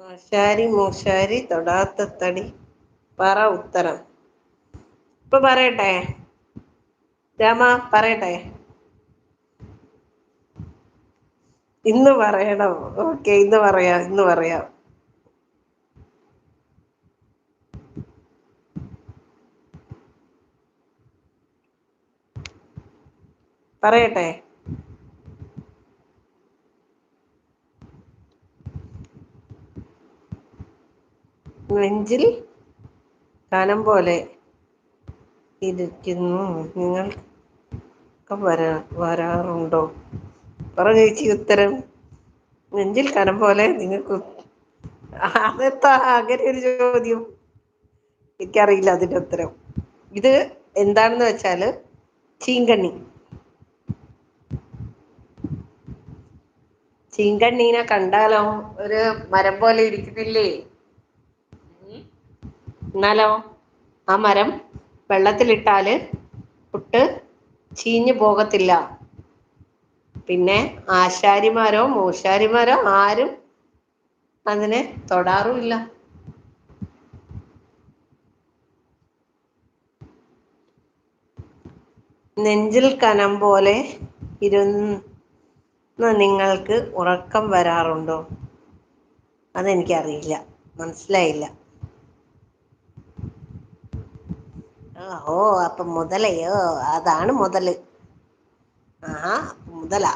ആശാരി മൂശാരി തൊടാത്ത തടി പറ ഉത്തരം. ഇപ്പൊ പറയട്ടെ രാമ, പറയട്ടെ? ഇന്ന് പറയണം. ഓക്കെ, ഇന്ന് പറയാം. പറയട്ടെ? നെഞ്ചിൽ കനം പോലെ ഇരിക്കുന്നു നിങ്ങൾക്ക് വരാറുണ്ടോ? പറ ചേച്ചി ഉത്തരം. നെഞ്ചിൽ കനം പോലെ നിങ്ങൾക്ക് അതെത്താ അങ്ങനെ ഒരു ചോദ്യം? എനിക്കറിയില്ല അതിന്റെ ഉത്തരം. ഇത് എന്താണെന്ന് വെച്ചാല് ചീങ്കണ്ണി. ചീങ്കണ്ണീനെ കണ്ടാലോ ഒരു മരം പോലെ ഇരിക്കുന്നില്ലേ? എന്നാലോ ആ മരം വെള്ളത്തിലിട്ടാല് പുട്ട് ചീഞ്ഞു പോകത്തില്ല. പിന്നെ ആശാരിമാരോ മൂശാരിമാരോ ആരും അതിനെ തൊടാറുമില്ല. നെഞ്ചിൽ കനം പോലെ ഇരുന്ന് നിങ്ങൾക്ക് ഉറക്കം വരാറുണ്ടോ? അതെനിക്കറിയില്ല, മനസ്സിലായില്ല. ഓ, അപ്പൊ മുതലയോ? അതാണ് മുതല്. ആഹാ, മുതല.